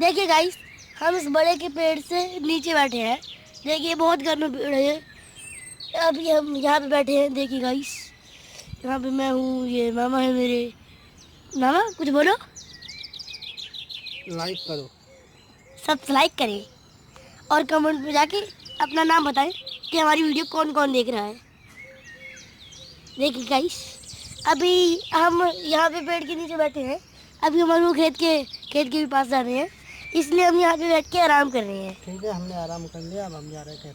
देखिए गाइस, हम इस बड़े के पेड़ से नीचे बैठे हैं। देखिए बहुत गर्म पेड़ है। अभी हम यहाँ पे बैठे हैं। देखिए गाइस, यहाँ पे मैं हूँ, ये मामा है मेरे। मामा कुछ बोलो। लाइक करो। सब लाइक करें और कमेंट में जाके अपना नाम बताएं कि हमारी वीडियो कौन कौन देख रहा है। देखिए गाइस, अभी हम यहाँ पे पेड़ के नीचे बैठे हैं। अभी हमारे को खेत के भी पास जाने हैं, इसलिए हम यहाँ पे बैठ के आराम कर रहे हैं। ठीक है, हमने आराम कर लिया, अब हम जा रहे थे।